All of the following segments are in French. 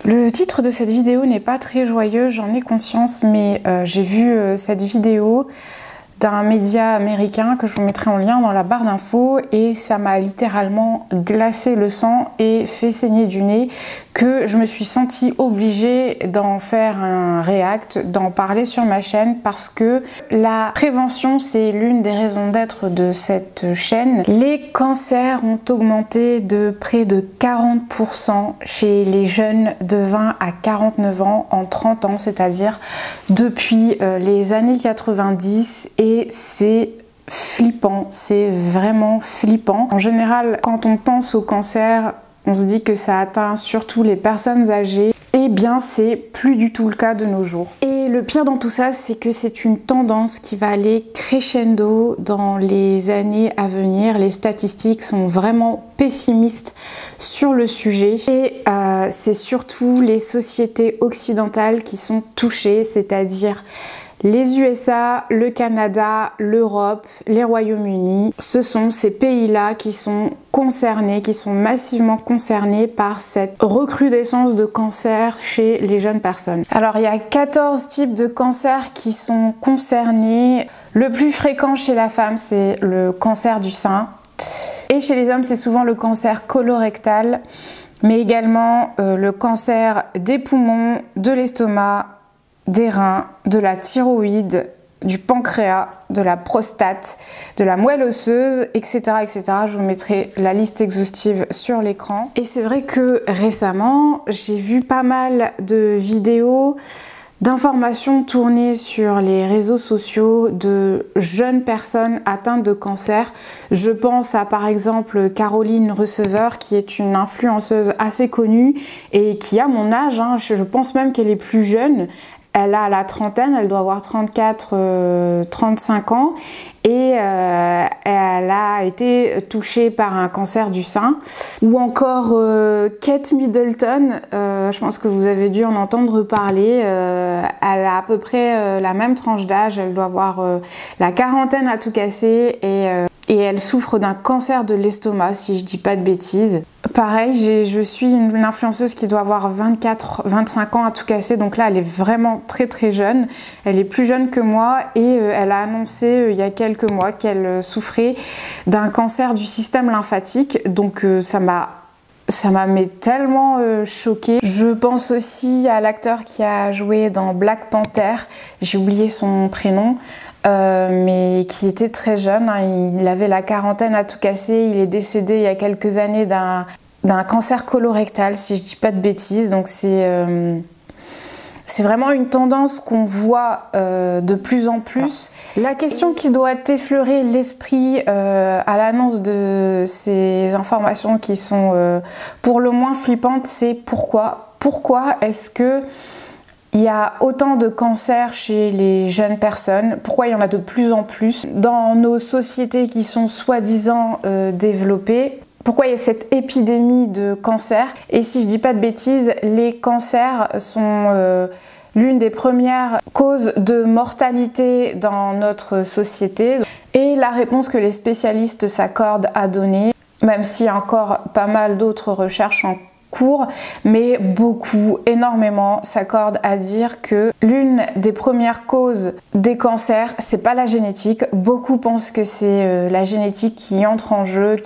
Le titre de cette vidéo n'est pas très joyeux, j'en ai conscience, mais j'ai vu cette vidéo d'un média américain que je vous mettrai en lien dans la barre d'infos et ça m'a littéralement glacé le sang et fait saigner du nez que je me suis sentie obligée d'en faire un react, d'en parler sur ma chaîne parce que la prévention c'est l'une des raisons d'être de cette chaîne. Les cancers ont augmenté de près de 40% chez les jeunes de 20 à 49 ans en 30 ans, c'est-à-dire depuis les années 90 et c'est flippant, c'est vraiment flippant. En général, quand on pense au cancer, on se dit que ça atteint surtout les personnes âgées. Eh bien, c'est plus du tout le cas de nos jours. Et le pire dans tout ça, c'est que c'est une tendance qui va aller crescendo dans les années à venir. Les statistiques sont vraiment pessimistes sur le sujet. Et c'est surtout les sociétés occidentales qui sont touchées, c'est-à-dire les USA, le Canada, l'Europe, les Royaumes-Unis, ce sont ces pays-là qui sont concernés, qui sont massivement concernés par cette recrudescence de cancer chez les jeunes personnes. Alors il y a 14 types de cancers qui sont concernés. Le plus fréquent chez la femme, c'est le cancer du sein. Et chez les hommes, c'est souvent le cancer colorectal, mais également le cancer des poumons, de l'estomac, des reins, de la thyroïde, du pancréas, de la prostate, de la moelle osseuse, etc., etc. Je vous mettrai la liste exhaustive sur l'écran. Et c'est vrai que récemment, j'ai vu pas mal de vidéos, d'informations tournées sur les réseaux sociaux de jeunes personnes atteintes de cancer. Je pense à par exemple Caroline Receveur qui est une influenceuse assez connue et qui a mon âge, hein. Je pense même qu'elle est plus jeune. Elle a la trentaine, elle doit avoir 34-35 ans et elle a été touchée par un cancer du sein. Ou encore Kate Middleton, je pense que vous avez dû en entendre parler. Elle a à peu près la même tranche d'âge, elle doit avoir la quarantaine à tout casser et elle souffre d'un cancer de l'estomac si je dis pas de bêtises. Pareil, je suis une influenceuse qui doit avoir 24-25 ans à tout casser, donc là elle est vraiment très très jeune. Elle est plus jeune que moi et elle a annoncé il y a quelques mois qu'elle souffrait d'un cancer du système lymphatique, donc ça m'a tellement choquée. Je pense aussi à l'acteur qui a joué dans Black Panther, j'ai oublié son prénom, mais qui était très jeune, hein. Il avait la quarantaine à tout casser, il est décédé il y a quelques années d'un cancer colorectal, si je dis pas de bêtises, donc c'est vraiment une tendance qu'on voit de plus en plus. La question qui doit effleurer l'esprit à l'annonce de ces informations qui sont pour le moins flippantes, c'est pourquoi est-ce que il y a autant de cancers chez les jeunes personnes? Pourquoi il y en a de plus en plus dans nos sociétés qui sont soi-disant développées? Pourquoi il y a cette épidémie de cancer? Et si je dis pas de bêtises, les cancers sont l'une des premières causes de mortalité dans notre société. Et la réponse que les spécialistes s'accordent à donner, même s'il y a encore pas mal d'autres recherches en cours, mais beaucoup, énormément s'accordent à dire que l'une des premières causes des cancers, c'est pas la génétique. Beaucoup pensent que c'est la génétique qui entre en jeu,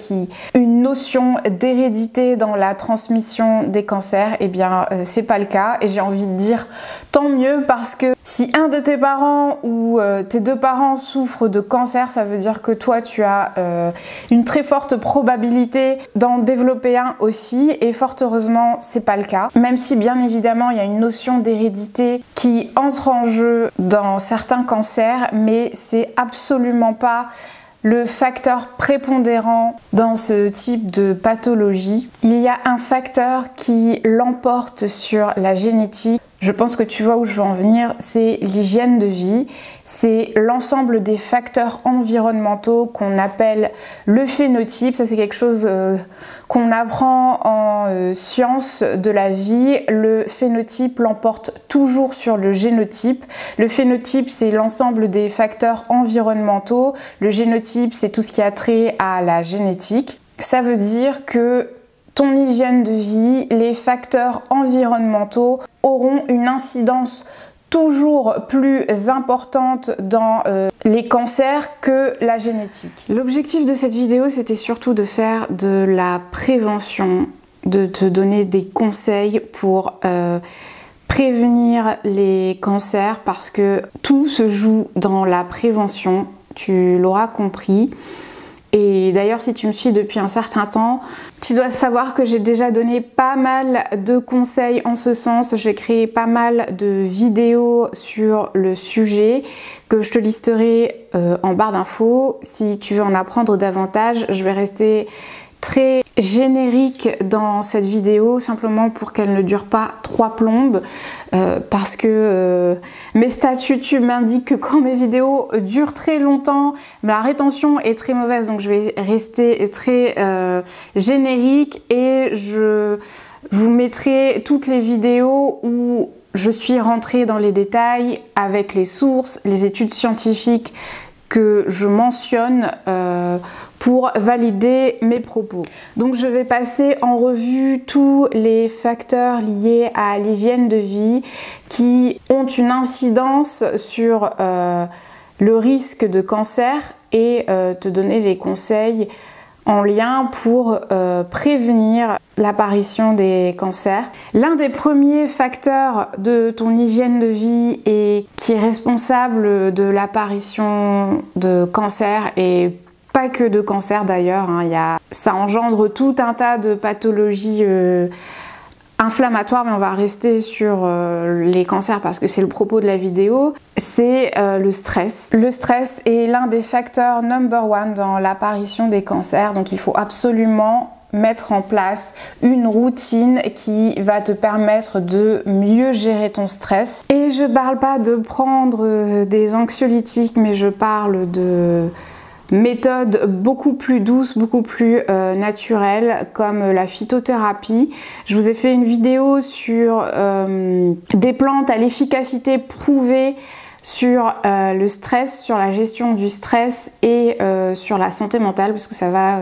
une notion d'hérédité dans la transmission des cancers. Eh bien, c'est pas le cas et j'ai envie de dire tant mieux parce que si un de tes parents ou tes deux parents souffrent de cancer, ça veut dire que toi tu as une très forte probabilité d'en développer un aussi et fort heureusement c'est pas le cas, même si bien évidemment il y a une notion d'hérédité qui entre en jeu dans certains cancers, mais c'est absolument pas le facteur prépondérant dans ce type de pathologie. Il y a un facteur qui l'emporte sur la génétique. Je pense que tu vois où je veux en venir, c'est l'hygiène de vie, c'est l'ensemble des facteurs environnementaux qu'on appelle le phénotype. Ça c'est quelque chose qu'on apprend en sciences de la vie. Le phénotype l'emporte toujours sur le génotype. Le phénotype c'est l'ensemble des facteurs environnementaux, le génotype c'est tout ce qui a trait à la génétique. Ça veut dire que ton hygiène de vie, les facteurs environnementaux auront une incidence toujours plus importante dans les cancers que la génétique. L'objectif de cette vidéo, c'était surtout de faire de la prévention, de te donner des conseils pour prévenir les cancers parce que tout se joue dans la prévention, tu l'auras compris. Et d'ailleurs, si tu me suis depuis un certain temps, tu dois savoir que j'ai déjà donné pas mal de conseils en ce sens. J'ai créé pas mal de vidéos sur le sujet que je te listerai en barre d'infos. Si tu veux en apprendre davantage, je vais rester très générique dans cette vidéo simplement pour qu'elle ne dure pas 3 plombes parce que mes statuts YouTube m'indiquent que quand mes vidéos durent très longtemps, la rétention est très mauvaise, donc je vais rester très générique et je vous mettrai toutes les vidéos où je suis rentrée dans les détails avec les sources, les études scientifiques que je mentionne pour valider mes propos. Donc je vais passer en revue tous les facteurs liés à l'hygiène de vie qui ont une incidence sur le risque de cancer et te donner les conseils en lien pour prévenir l'apparition des cancers. L'un des premiers facteurs de ton hygiène de vie et qui est responsable de l'apparition de cancer et pas que de cancer d'ailleurs, hein, ça engendre tout un tas de pathologies inflammatoires, mais on va rester sur les cancers parce que c'est le propos de la vidéo, c'est le stress. Le stress est l'un des facteurs number one dans l'apparition des cancers, donc il faut absolument mettre en place une routine qui va te permettre de mieux gérer ton stress. Et je parle pas de prendre des anxiolytiques, mais je parle de méthodes beaucoup plus douces, beaucoup plus naturelles comme la phytothérapie. Je vous ai fait une vidéo sur des plantes à l'efficacité prouvée sur le stress, sur la gestion du stress et sur la santé mentale parce que ça va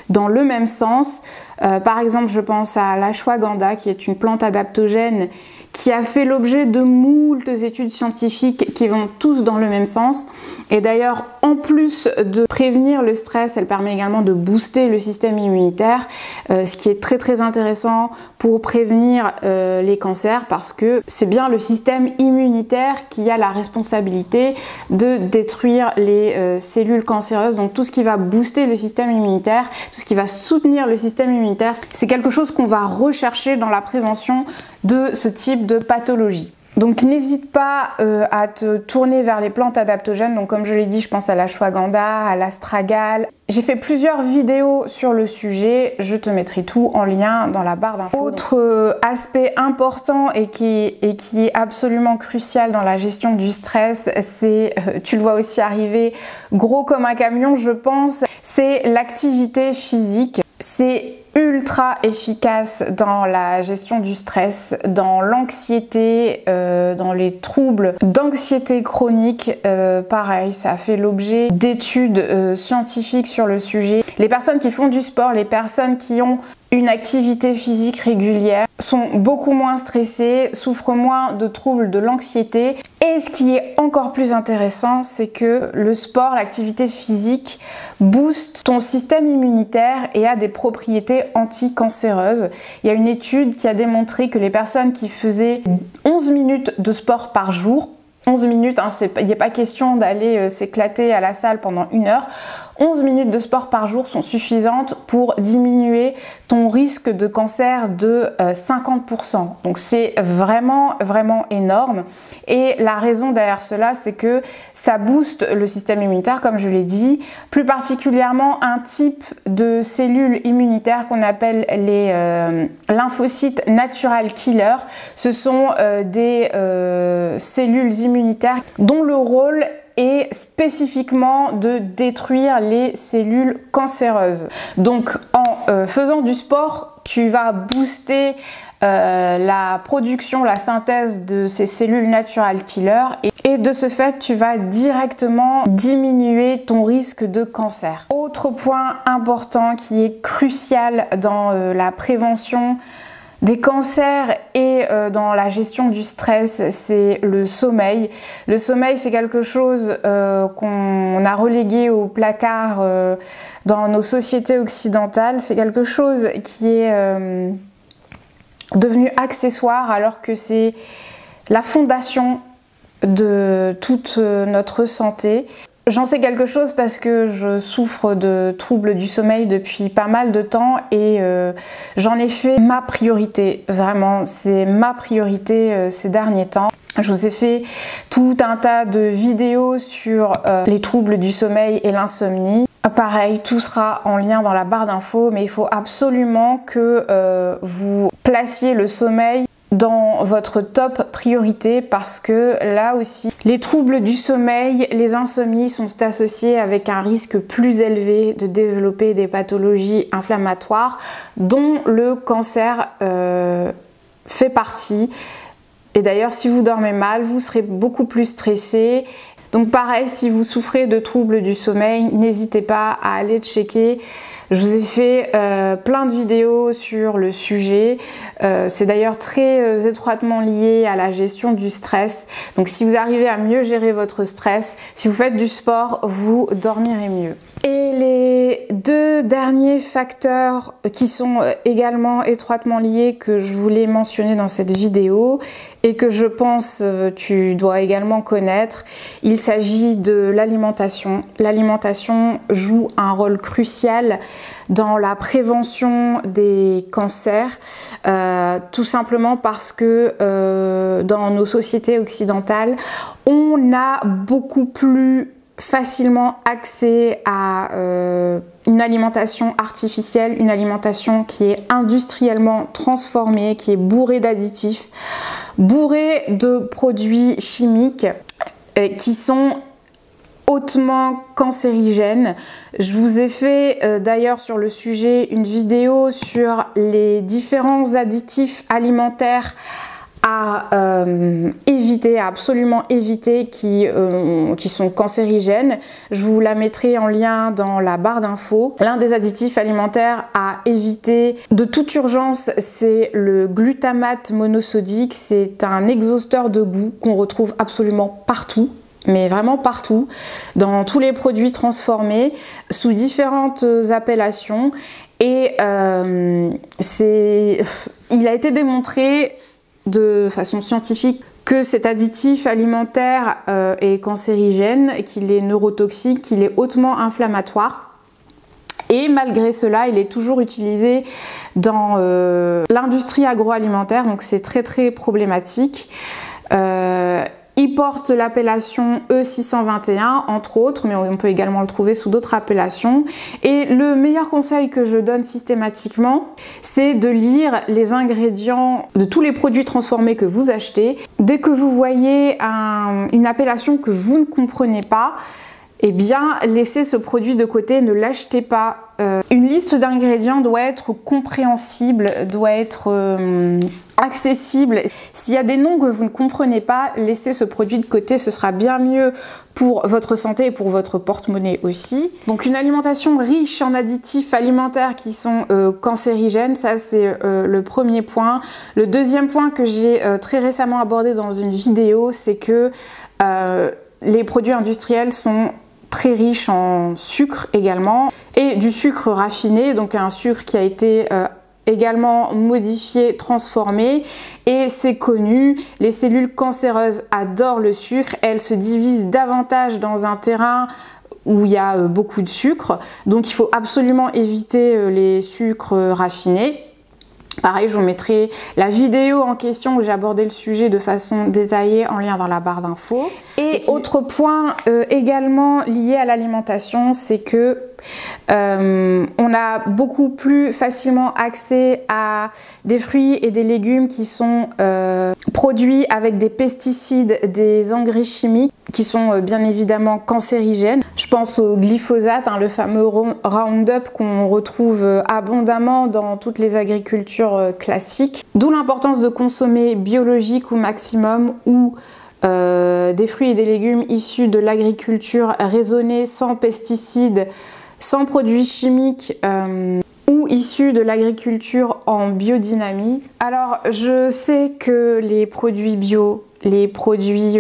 dans le même sens. Par exemple, je pense à l'ashwagandha qui est une plante adaptogène qui a fait l'objet de moultes études scientifiques qui vont tous dans le même sens. Et d'ailleurs, en plus de prévenir le stress, elle permet également de booster le système immunitaire, ce qui est très très intéressant pour prévenir les cancers parce que c'est bien le système immunitaire qui a la responsabilité de détruire les cellules cancéreuses. Donc tout ce qui va booster le système immunitaire, tout ce qui va soutenir le système immunitaire, c'est quelque chose qu'on va rechercher dans la prévention de ce type de pathologie. Donc n'hésite pas à te tourner vers les plantes adaptogènes. Donc comme je l'ai dit, je pense à l'ashwagandha, à l'astragale. J'ai fait plusieurs vidéos sur le sujet, je te mettrai tout en lien dans la barre d'infos. Autre aspect important et qui est absolument crucial dans la gestion du stress, c'est, tu le vois aussi arriver gros comme un camion je pense, c'est l'activité physique. C'est ultra efficace dans la gestion du stress, dans l'anxiété, dans les troubles d'anxiété chronique. Pareil, ça a fait l'objet d'études scientifiques sur le sujet. Les personnes qui font du sport, les personnes qui ont une activité physique régulière sont beaucoup moins stressées, souffrent moins de troubles de l'anxiété. Et ce qui est encore plus intéressant, c'est que le sport, l'activité physique booste ton système immunitaire et a des propriétés anti-cancéreuses. Il y a une étude qui a démontré que les personnes qui faisaient 11 minutes de sport par jour, 11 minutes, hein, il n'y a pas question d'aller s'éclater à la salle pendant 1 heure. 11 minutes de sport par jour sont suffisantes pour diminuer ton risque de cancer de 50%. Donc c'est vraiment énorme. Et la raison derrière cela, c'est que ça booste le système immunitaire, comme je l'ai dit, plus particulièrement un type de cellules immunitaires qu'on appelle les lymphocytes natural killers. Ce sont des cellules immunitaires dont le rôle et spécifiquement de détruire les cellules cancéreuses. Donc en faisant du sport, tu vas booster la production, la synthèse de ces cellules natural killers et et de ce fait tu vas directement diminuer ton risque de cancer. Autre point important qui est crucial dans la prévention des cancers et dans la gestion du stress, c'est le sommeil. Le sommeil, c'est quelque chose qu'on a relégué au placard dans nos sociétés occidentales. C'est quelque chose qui est devenu accessoire alors que c'est la fondation de toute notre santé. J'en sais quelque chose parce que je souffre de troubles du sommeil depuis pas mal de temps et j'en ai fait ma priorité, vraiment, c'est ma priorité ces derniers temps. Je vous ai fait tout un tas de vidéos sur les troubles du sommeil et l'insomnie. Pareil, tout sera en lien dans la barre d'infos, mais il faut absolument que vous placiez le sommeil dans votre top priorité parce que là aussi, les troubles du sommeil, les insomnies sont associés avec un risque plus élevé de développer des pathologies inflammatoires dont le cancer fait partie. Et d'ailleurs, si vous dormez mal, vous serez beaucoup plus stressé. Donc pareil, si vous souffrez de troubles du sommeil, n'hésitez pas à aller checker. Je vous ai fait plein de vidéos sur le sujet. C'est d'ailleurs très étroitement lié à la gestion du stress. Donc si vous arrivez à mieux gérer votre stress, si vous faites du sport, vous dormirez mieux. Et les deux derniers facteurs qui sont également étroitement liés que je voulais mentionner dans cette vidéo et que je pense tu dois également connaître, il s'agit de l'alimentation. L'alimentation joue un rôle crucial dans la prévention des cancers, tout simplement parce que dans nos sociétés occidentales, on a beaucoup plus facilement accès à une alimentation artificielle, une alimentation qui est industriellement transformée, qui est bourrée d'additifs, bourrée de produits chimiques qui sont hautement cancérigènes. Je vous ai fait d'ailleurs sur le sujet une vidéo sur les différents additifs alimentaires à éviter, à absolument éviter, qui sont cancérigènes. Je vous la mettrai en lien dans la barre d'infos. L'un des additifs alimentaires à éviter de toute urgence, c'est le glutamate monosodique. C'est un exhausteur de goût qu'on retrouve absolument partout, mais vraiment partout, dans tous les produits transformés, sous différentes appellations. Et il a été démontré de façon scientifique que cet additif alimentaire est cancérigène, qu'il est neurotoxique, qu'il est hautement inflammatoire. Et malgré cela, il est toujours utilisé dans l'industrie agroalimentaire, donc c'est très très problématique. Il porte l'appellation E621 entre autres, mais on peut également le trouver sous d'autres appellations. Et le meilleur conseil que je donne systématiquement, c'est de lire les ingrédients de tous les produits transformés que vous achetez. Dès que vous voyez une appellation que vous ne comprenez pas, eh bien laissez ce produit de côté, ne l'achetez pas. Une liste d'ingrédients doit être compréhensible, doit être accessible. S'il y a des noms que vous ne comprenez pas, laissez ce produit de côté, ce sera bien mieux pour votre santé et pour votre porte-monnaie aussi. Donc une alimentation riche en additifs alimentaires qui sont cancérigènes, ça c'est le premier point. Le deuxième point que j'ai très récemment abordé dans une vidéo, c'est que les produits industriels sont très riche en sucre également et du sucre raffiné, donc un sucre qui a été également modifié, transformé, et c'est connu, les cellules cancéreuses adorent le sucre, elles se divisent davantage dans un terrain où il y a beaucoup de sucre, donc il faut absolument éviter les sucres raffinés. Pareil, je vous mettrai la vidéo en question où j'ai abordé le sujet de façon détaillée en lien dans la barre d'infos. Et autre point également lié à l'alimentation, c'est que on a beaucoup plus facilement accès à des fruits et des légumes qui sont produits avec des pesticides, des engrais chimiques qui sont bien évidemment cancérigènes. Je pense au glyphosate, le fameux Roundup qu'on retrouve abondamment dans toutes les agricultures classiques. D'où l'importance de consommer biologique au maximum ou des fruits et des légumes issus de l'agriculture raisonnée, sans pesticides, sans produits chimiques ou issus de l'agriculture en biodynamie. Alors je sais que les produits bio, les produits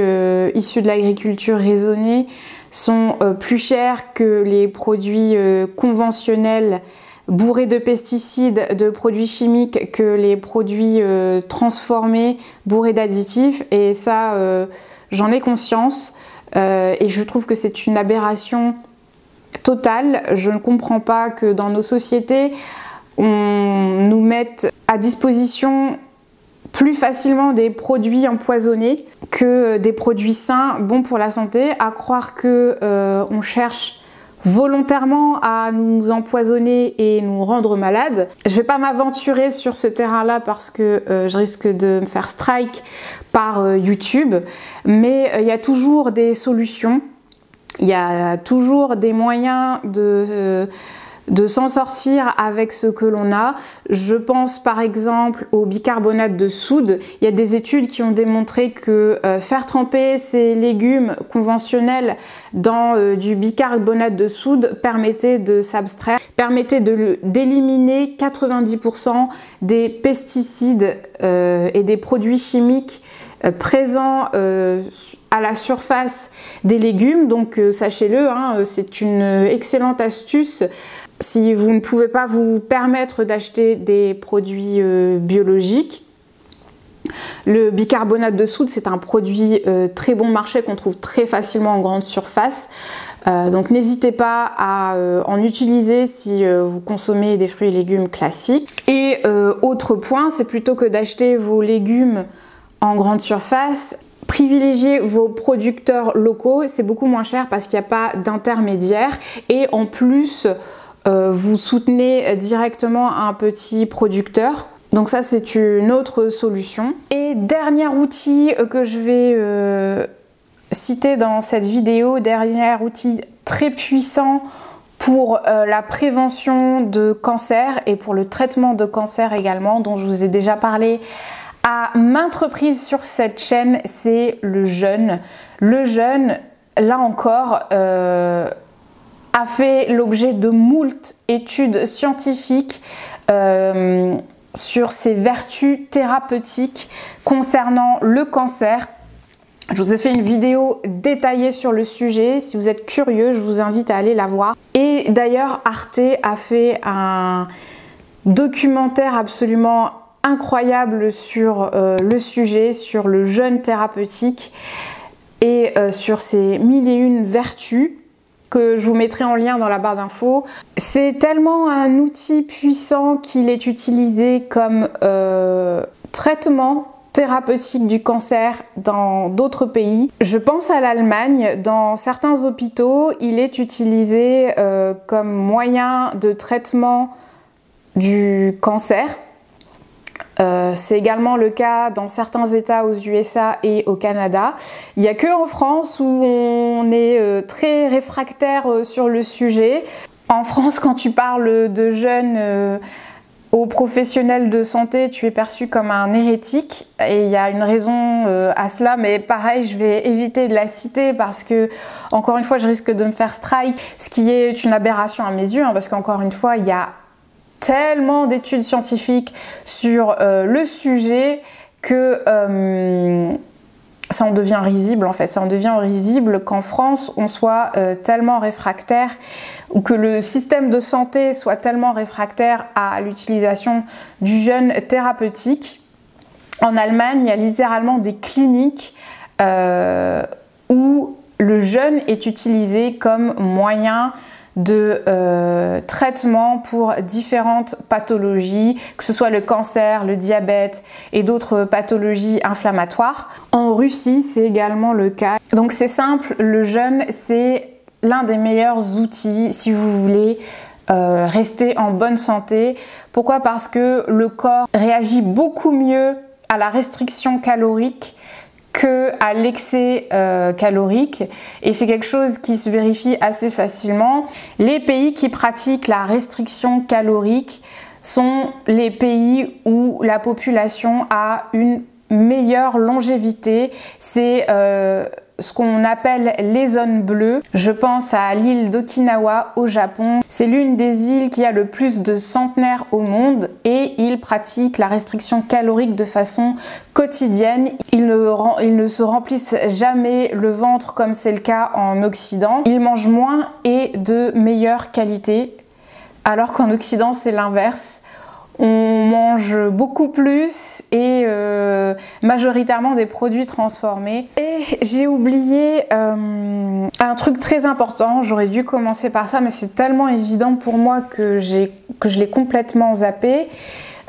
issus de l'agriculture raisonnée sont plus chers que les produits conventionnels bourrés de pesticides, de produits chimiques, que les produits transformés, bourrés d'additifs. Et ça, j'en ai conscience. Et je trouve que c'est une aberration totale. Je ne comprends pas que dans nos sociétés, on nous mette à disposition plus facilement des produits empoisonnés que des produits sains, bons pour la santé, à croire que on cherche volontairement à nous empoisonner et nous rendre malades. Je ne vais pas m'aventurer sur ce terrain-là parce que je risque de me faire strike par YouTube, mais il y a toujours des solutions, il y a toujours des moyens de s'en sortir avec ce que l'on a. Je pense par exemple au bicarbonate de soude. Il y a des études qui ont démontré que faire tremper ces légumes conventionnels dans du bicarbonate de soude permettait de s'abstraire, permettait d'éliminer 90% des pesticides et des produits chimiques présents à la surface des légumes. Donc sachez-le, hein, c'est une excellente astuce. Si vous ne pouvez pas vous permettre d'acheter des produits biologiques, le bicarbonate de soude, c'est un produit très bon marché qu'on trouve très facilement en grande surface. Donc n'hésitez pas à en utiliser si vous consommez des fruits et légumes classiques. Et autre point, c'est plutôt que d'acheter vos légumes en grande surface, privilégiez vos producteurs locaux. C'est beaucoup moins cher parce qu'il n'y a pas d'intermédiaire. Et en plus, vous soutenez directement un petit producteur. Donc ça, c'est une autre solution. Et dernier outil que je vais citer dans cette vidéo, dernier outil très puissant pour la prévention de cancer et pour le traitement de cancer également, dont je vous ai déjà parlé à maintes reprises sur cette chaîne, c'est le jeûne. Le jeûne, là encore, a fait l'objet de moult études scientifiques sur ses vertus thérapeutiques concernant le cancer. Je vous ai fait une vidéo détaillée sur le sujet. Si vous êtes curieux, je vous invite à aller la voir. Et d'ailleurs, Arte a fait un documentaire absolument incroyable sur le sujet, sur le jeûne thérapeutique et sur ses 1001 vertus, que je vous mettrai en lien dans la barre d'infos. C'est tellement un outil puissant qu'il est utilisé comme traitement thérapeutique du cancer dans d'autres pays. Je pense à l'Allemagne. Dans certains hôpitaux, il est utilisé comme moyen de traitement du cancer. C'est également le cas dans certains États aux USA et au Canada. Il n'y a que en France où on est très réfractaire sur le sujet. En France, quand tu parles de jeûne aux professionnels de santé, tu es perçu comme un hérétique. Et il y a une raison à cela, mais pareil, je vais éviter de la citer parce que, encore une fois, je risque de me faire strike, ce qui est une aberration à mes yeux, hein, parce qu'encore une fois, il y a tellement d'études scientifiques sur le sujet que ça en devient risible en fait. Ça en devient risible qu'en France on soit tellement réfractaire, ou que le système de santé soit tellement réfractaire à l'utilisation du jeûne thérapeutique. En Allemagne, il y a littéralement des cliniques où le jeûne est utilisé comme moyen de traitement pour différentes pathologies, que ce soit le cancer, le diabète et d'autres pathologies inflammatoires. En Russie, c'est également le cas. Donc c'est simple, le jeûne, c'est l'un des meilleurs outils si vous voulez rester en bonne santé. Pourquoi? Parce que le corps réagit beaucoup mieux à la restriction calorique qu'à l'excès calorique, et c'est quelque chose qui se vérifie assez facilement. Les pays qui pratiquent la restriction calorique sont les pays où la population a une meilleure longévité. C'est ce qu'on appelle les zones bleues. Je pense à l'île d'Okinawa au Japon. C'est l'une des îles qui a le plus de centenaires au monde et ils pratiquent la restriction calorique de façon quotidienne. Ils ne se remplissent jamais le ventre comme c'est le cas en Occident. Ils mangent moins et de meilleure qualité, alors qu'en Occident c'est l'inverse. On mange beaucoup plus et majoritairement des produits transformés. Et j'ai oublié un truc très important, j'aurais dû commencer par ça, mais c'est tellement évident pour moi que je l'ai complètement zappé.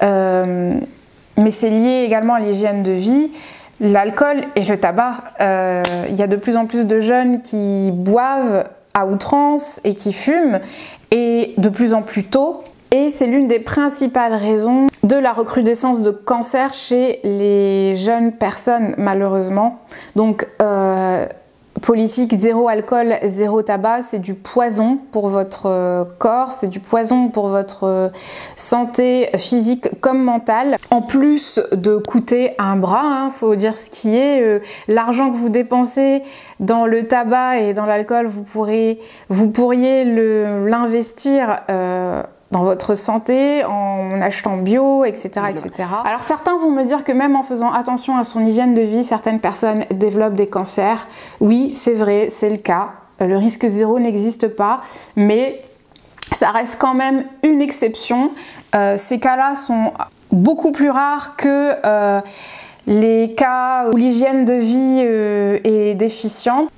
Mais c'est lié également à l'hygiène de vie. L'alcool et le tabac. Il y a de plus en plus de jeunes qui boivent à outrance et qui fument, et de plus en plus tôt. Et c'est l'une des principales raisons de la recrudescence de cancer chez les jeunes personnes, malheureusement. Donc, politique zéro alcool, zéro tabac, c'est du poison pour votre corps, c'est du poison pour votre santé physique comme mentale. En plus de coûter un bras, faut dire ce qui est, l'argent que vous dépensez dans le tabac et dans l'alcool, vous pourriez l'investir dans votre santé, en achetant bio, etc., etc. Alors certains vont me dire que même en faisant attention à son hygiène de vie, certaines personnes développent des cancers. Oui, c'est vrai, c'est le cas. Le risque zéro n'existe pas, mais ça reste quand même une exception. Ces cas-là sont beaucoup plus rares que les cas où l'hygiène de vie est déficiente.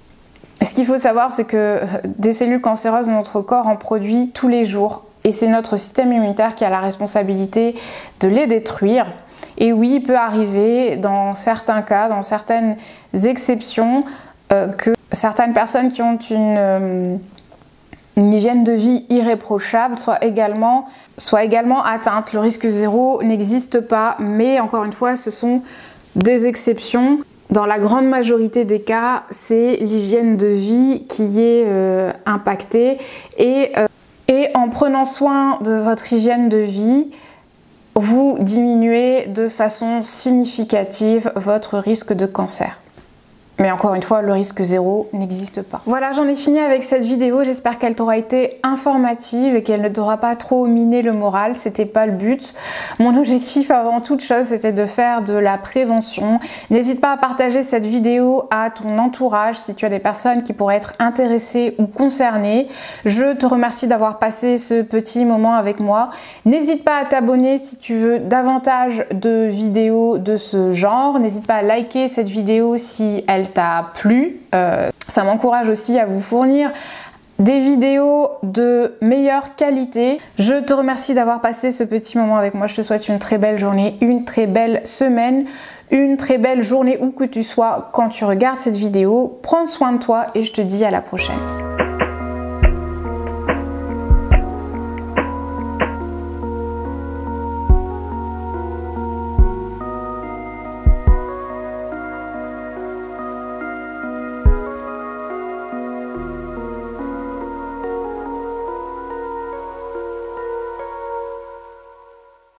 Ce qu'il faut savoir, c'est que des cellules cancéreuses, notre corps en produit tous les jours. Et c'est notre système immunitaire qui a la responsabilité de les détruire. Et oui, il peut arriver dans certains cas, dans certaines exceptions, que certaines personnes qui ont une hygiène de vie irréprochable soient également atteintes. Le risque zéro n'existe pas, mais encore une fois, ce sont des exceptions. Dans la grande majorité des cas, c'est l'hygiène de vie qui est impactée. Et en prenant soin de votre hygiène de vie, vous diminuez de façon significative votre risque de cancer. Mais encore une fois, le risque zéro n'existe pas. Voilà, j'en ai fini avec cette vidéo. J'espère qu'elle t'aura été informative et qu'elle ne t'aura pas trop miné le moral. C'était pas le but. Mon objectif avant toute chose, c'était de faire de la prévention. N'hésite pas à partager cette vidéo à ton entourage si tu as des personnes qui pourraient être intéressées ou concernées. Je te remercie d'avoir passé ce petit moment avec moi. N'hésite pas à t'abonner si tu veux davantage de vidéos de ce genre. N'hésite pas à liker cette vidéo si elle t'a plu. Ça m'encourage aussi à vous fournir des vidéos de meilleure qualité. Je te remercie d'avoir passé ce petit moment avec moi. Je te souhaite une très belle journée, une très belle semaine, une très belle journée où que tu sois quand tu regardes cette vidéo. Prends soin de toi et je te dis à la prochaine.